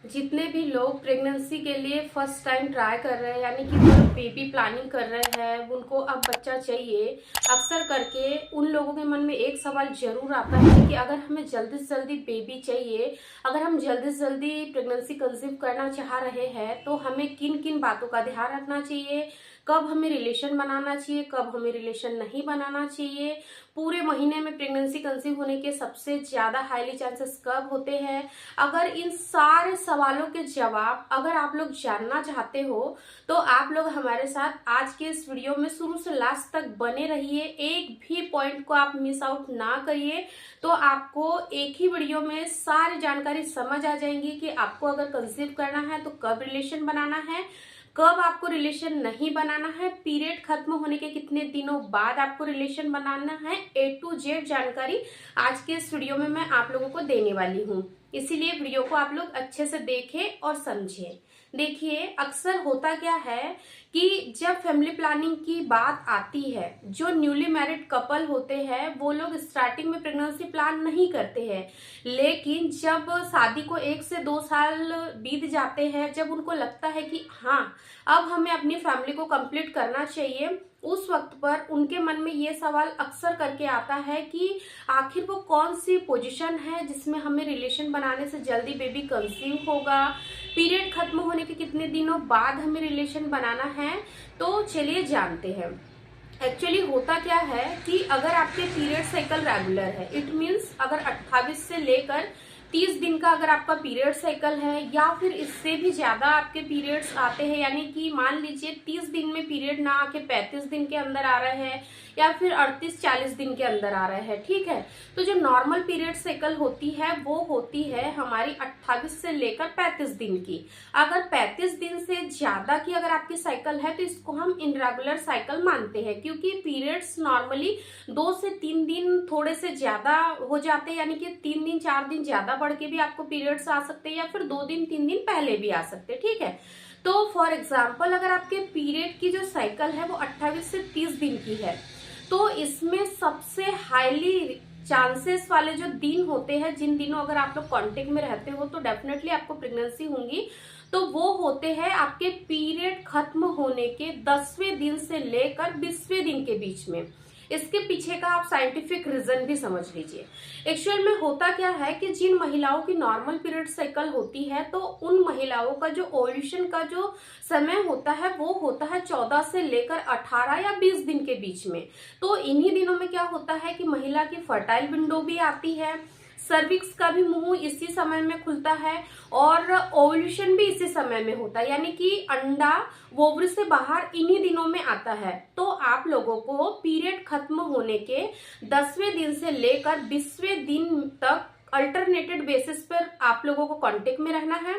जितने भी लोग प्रेगनेंसी के लिए फर्स्ट टाइम ट्राई कर रहे हैं, यानी कि वो बेबी प्लानिंग कर रहे हैं, उनको अब बच्चा चाहिए, अक्सर करके उन लोगों के मन में एक सवाल जरूर आता है कि अगर हमें जल्दी से जल्दी बेबी चाहिए, अगर हम जल्दी से जल्दी प्रेगनेंसी कंसीव करना चाह रहे हैं, तो हमें किन किन बातों का ध्यान रखना चाहिए, कब हमें रिलेशन बनाना चाहिए, कब हमें रिलेशन नहीं बनाना चाहिए, पूरे महीने में प्रेगनेंसी कंसीव होने के सबसे ज्यादा हाईली चांसेस कब होते हैं। अगर इन सारे सवालों के जवाब अगर आप लोग जानना चाहते हो तो आप लोग हमारे साथ आज के इस वीडियो में शुरू से लास्ट तक बने रहिए, एक भी पॉइंट को आप मिस आउट ना करिए। तो आपको एक ही वीडियो में सारी जानकारी समझ आ जाएंगी कि आपको अगर कंसीव करना है तो कब रिलेशन बनाना है, कब आपको रिलेशन नहीं बनाना है, पीरियड खत्म होने के कितने दिनों बाद आपको रिलेशन बनाना है, ए टू जेड जानकारी आज के इस वीडियो में मैं आप लोगों को देने वाली हूँ। इसीलिए वीडियो को आप लोग अच्छे से देखें और समझें। देखिए, अक्सर होता क्या है कि जब फैमिली प्लानिंग की बात आती है, जो न्यूली मैरिड कपल होते हैं वो लोग स्टार्टिंग में प्रेगनेंसी प्लान नहीं करते हैं, लेकिन जब शादी को 1 से 2 साल बीत जाते हैं, जब उनको लगता है कि हाँ अब हमें अपनी फैमिली को कंप्लीट करना चाहिए, उस वक्त पर उनके मन में ये सवाल अक्सर करके आता है कि आखिर वो कौन सी पोजीशन है जिसमें हमें रिलेशन बनाने से जल्दी बेबी कंसीव होगा, पीरियड खत्म होने के कितने दिनों बाद हमें रिलेशन बनाना है। तो चलिए जानते हैं। एक्चुअली होता क्या है कि अगर आपके पीरियड साइकिल रेगुलर है, इट मीन्स अगर 28 से लेकर 30 दिन का अगर आपका पीरियड साइकिल है या फिर इससे भी ज्यादा आपके पीरियड्स आते हैं, यानी कि मान लीजिए 30 दिन में पीरियड ना आके 35 दिन के अंदर आ रहे हैं या फिर 38-40 दिन के अंदर आ रहे हैं, ठीक है। तो जो नॉर्मल पीरियड साइकिल होती है वो होती है हमारी 28 से लेकर 35 दिन की। अगर 35 दिन से ज्यादा की अगर आपकी साइकिल है तो इसको हम इनरेगुलर साइकिल मानते हैं, क्योंकि पीरियड्स नॉर्मली 2 से 3 दिन थोड़े से ज्यादा हो जाते हैं, यानी कि 3 दिन 4 दिन ज्यादा बढ़ के भी आपको पीरियड्स आ सकते हैं या फिर 2 दिन 3 दिन पहले भी आ सकते हैं, ठीक है। तो फॉर एग्जाम्पल अगर आपके पीरियड की जो साइकिल है वो 28 से 30 दिन की है, तो इसमें सबसे हाईली चांसेस वाले जो दिन होते हैं, जिन दिनों अगर आप लोग कांटेक्ट में रहते हो तो डेफिनेटली आपको प्रेगनेंसी होंगी, तो वो होते हैं आपके पीरियड खत्म होने के 10वें दिन से लेकर 20वें दिन के बीच में। इसके पीछे का आप साइंटिफिक रीजन भी समझ लीजिए। एक्चुअल में होता क्या है कि जिन महिलाओं की नॉर्मल पीरियड साइकिल होती है तो उन महिलाओं का जो ओव्यूलेशन का जो समय होता है वो होता है 14 से लेकर 18 या 20 दिन के बीच में। तो इन्हीं दिनों में क्या होता है कि महिला की फर्टाइल विंडो भी आती है, सर्विक्स का भी मुंह इसी समय में खुलता है और ओव्यूलेशन भी इसी समय में होता है, यानी कि अंडा ओवरी से बाहर इन्हीं दिनों में आता है। तो आप लोगों को पीरियड खत्म होने के 10वें दिन से लेकर 20वें दिन तक अल्टरनेटेड बेसिस पर आप लोगों को कांटेक्ट में रहना है।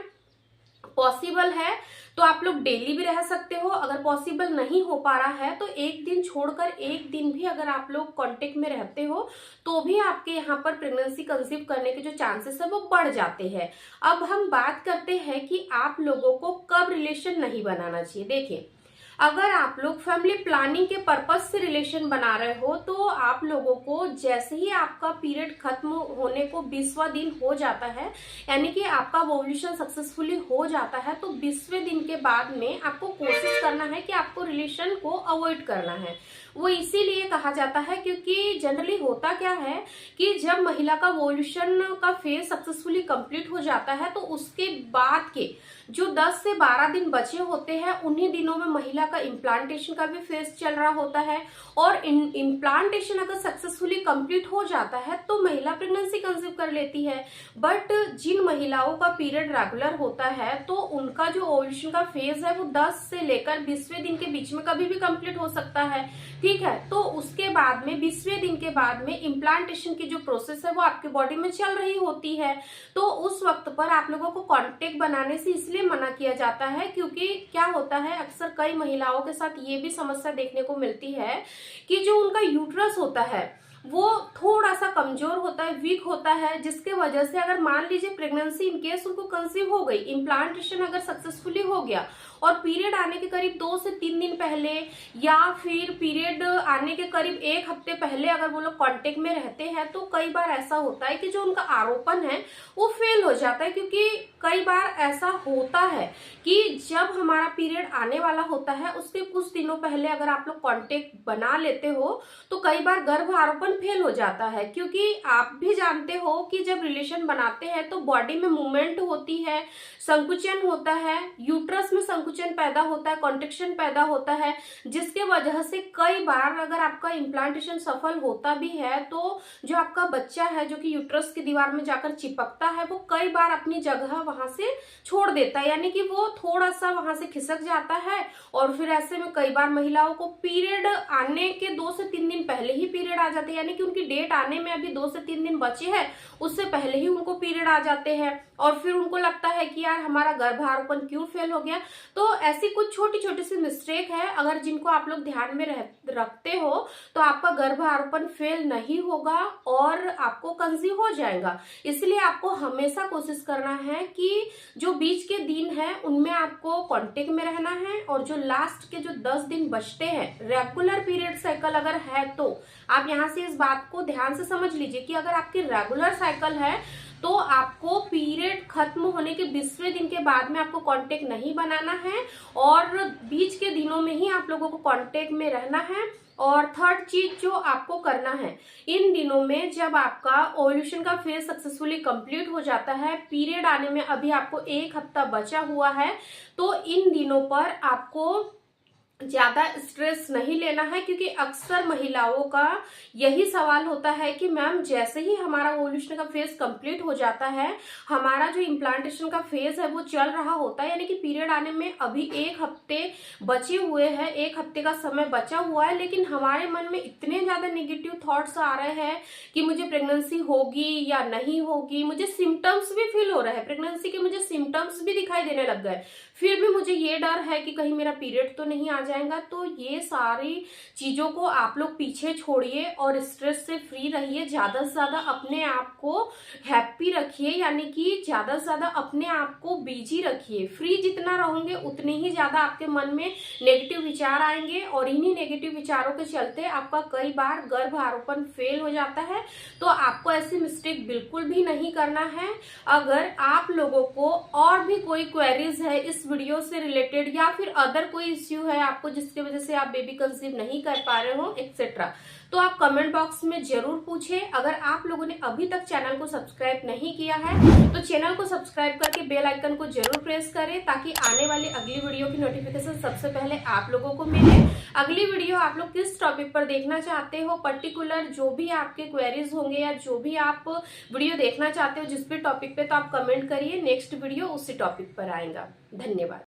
पॉसिबल है तो आप लोग डेली भी रह सकते हो, अगर पॉसिबल नहीं हो पा रहा है तो एक दिन छोड़कर एक दिन भी अगर आप लोग कांटेक्ट में रहते हो तो भी आपके यहाँ पर प्रेगनेंसी कंसीव करने के जो चांसेस है वो बढ़ जाते हैं। अब हम बात करते हैं कि आप लोगों को कब रिलेशन नहीं बनाना चाहिए। देखिए, अगर आप लोग फैमिली प्लानिंग के पर्पज से रिलेशन बना रहे हो तो आप लोगों को जैसे ही आपका पीरियड खत्म होने को 20वां दिन हो जाता है, यानी कि आपका ओव्यूलेशन सक्सेसफुली हो जाता है, तो 20वें दिन के बाद में आपको कोशिश करना है कि आपको रिलेशन को अवॉइड करना है। वो इसीलिए कहा जाता है क्योंकि जनरली होता क्या है कि जब महिला का ओव्यूलेशन का फेज सक्सेसफुली कंप्लीट हो जाता है तो उसके बाद के जो 10 से 12 दिन बचे होते हैं उन्हीं दिनों में महिला का इम्प्लांटेशन का भी फेज चल रहा होता है, और इम्प्लांटेशन अगर सक्सेसफुली कंप्लीट हो जाता है तो महिला प्रेगनेंसी कंसीव कर लेती है। बट जिन महिलाओं का पीरियड रेगुलर होता है तो उनका जो ओव्यूलेशन का फेज है वो 10 से लेकर 20वें दिन के बीच में कभी भी कंप्लीट हो सकता है, ठीक है। तो उसके बाद में 20वें दिन के बाद में इम्प्लांटेशन की जो प्रोसेस है वो आपके बॉडी में चल रही होती है। तो उस वक्त पर आप लोगों को कांटेक्ट बनाने से इसलिए मना किया जाता है क्योंकि क्या होता है, अक्सर कई महिलाओं के साथ ये भी समस्या देखने को मिलती है कि जो उनका यूट्रस होता है वो थोड़ा सा कमजोर होता है, वीक होता है, जिसके वजह से अगर मान लीजिए प्रेगनेंसी इन केस उनको कंसीव हो गई, इम्प्लांटेशन अगर सक्सेसफुली हो गया और पीरियड आने के करीब 2 से 3 दिन पहले या फिर पीरियड आने के करीब 1 हफ्ते पहले अगर वो लोग कांटेक्ट में रहते हैं, तो कई बार ऐसा होता है कि जो उनका आरोपण है वो फेल हो जाता है। क्योंकि कई बार ऐसा होता है कि जब हमारा पीरियड आने वाला होता है उसके कुछ दिनों पहले अगर आप लोग कांटेक्ट बना लेते हो तो कई बार गर्भ आरोपण फेल हो जाता है। क्योंकि आप भी जानते हो कि जब रिलेशन बनाते हैं तो बॉडी में मूवमेंट होती है, संकुचन होता है, यूट्रस में संकुचन पैदा होता है, कॉन्ट्रैक्शन पैदा होता है, जिसके वजह से कई बार अगर आपका इम्प्लांटेशन सफल होता भी है तो जो आपका बच्चा है जो कि यूट्रस की दीवार में जाकर चिपकता है वो कई बार अपनी जगह वहां से छोड़ देता है, यानी कि वो थोड़ा सा वहां से खिसक जाता है। और फिर ऐसे में कई बार महिलाओं को पीरियड आने के 2 से 3 दिन पहले ही पीरियड आ जाते हैं, यानी कि उनकी डेट आने में अभी 2 से 3 दिन बचे हैं, उससे पहले ही उनको पीरियड आ जाते हैं और फिर उनको लगता है कि यार हमारा गर्भारोपण क्यों फेल हो गया। तो ऐसी कुछ छोटी छोटी सी मिस्टेक है, अगर जिनको आप लोग ध्यान में रखते हो तो आपका गर्भारोपण फेल नहीं होगा और आपको कंसीव हो जाएगा। इसलिए आपको हमेशा कोशिश करना है कि जो बीच के दिन है उनमें आपको कांटेक्ट में रहना है और जो लास्ट के जो 10 दिन बचते हैं रेगुलर पीरियड साइकिल अगर है तो आप यहाँ से इस बात को ध्यान से समझ लीजिए कि अगर आपकी रेगुलर साइकिल है तो आपको पीरियड खत्म होने के 20वें दिन के बाद में आपको कांटेक्ट नहीं बनाना है और बीच के दिनों में ही आप लोगों को कांटेक्ट में रहना है। और थर्ड चीज जो आपको करना है, इन दिनों में जब आपका ओव्यूलेशन का फेज सक्सेसफुली कंप्लीट हो जाता है, पीरियड आने में अभी आपको 1 हफ्ता बचा हुआ है, तो इन दिनों पर आपको ज्यादा स्ट्रेस नहीं लेना है। क्योंकि अक्सर महिलाओं का यही सवाल होता है कि मैम जैसे ही हमारा ओव्यूलेशन का फेज कंप्लीट हो जाता है, हमारा जो इम्प्लांटेशन का फेज है वो चल रहा होता है, यानी कि पीरियड आने में अभी 1 हफ्ते बचे हुए हैं, 1 हफ्ते का समय बचा हुआ है, लेकिन हमारे मन में इतने ज्यादा नेगेटिव थॉट्स आ रहे हैं कि मुझे प्रेगनेंसी होगी या नहीं होगी, मुझे सिम्टम्स भी फील हो रहे हैं, प्रेगनेंसी के मुझे सिम्टम्स भी दिखाई देने लग गए, फिर भी मुझे ये डर है कि कहीं मेरा पीरियड तो नहीं आ जाएगा। तो ये सारी चीजों को आप लोग पीछे छोड़िए और स्ट्रेस से फ्री रहिए, ज्यादा से ज्यादा अपने आप को हैप्पी रखिए, यानी कि ज्यादा से ज्यादा अपने आप को बिजी रखिए। फ्री जितना रहोगे उतने ही ज्यादा आपके मन में नेगेटिव विचार आएंगे और इन्हीं नेगेटिव विचारों के चलते आपका कई बार गर्भ आरोपण फेल हो जाता है। तो आपको ऐसी मिस्टेक बिल्कुल भी नहीं करना है। अगर आप लोगों को और भी कोई क्वेरीज है इस वीडियो से रिलेटेड या फिर अदर कोई इश्यू है आपको जिसकी वजह से आप बेबी कंसीव नहीं कर पा रहे हो एक्सेट्रा, तो आप कमेंट बॉक्स में जरूर पूछें। अगर आप लोगों ने अभी तक चैनल को सब्सक्राइब नहीं किया है तो चैनल को सब्सक्राइब करके बेल आइकन को जरूर प्रेस करें ताकि आने वाली अगली वीडियो की नोटिफिकेशन सबसे पहले आप लोगों को मिले। अगली वीडियो आप लोग किस टॉपिक पर देखना चाहते हो, पर्टिकुलर जो भी आपके क्वेरीज होंगे या जो भी आप वीडियो देखना चाहते हो जिस भी टॉपिक पे, तो आप कमेंट करिए, नेक्स्ट वीडियो उसी टॉपिक पर आएगा। धन्यवाद।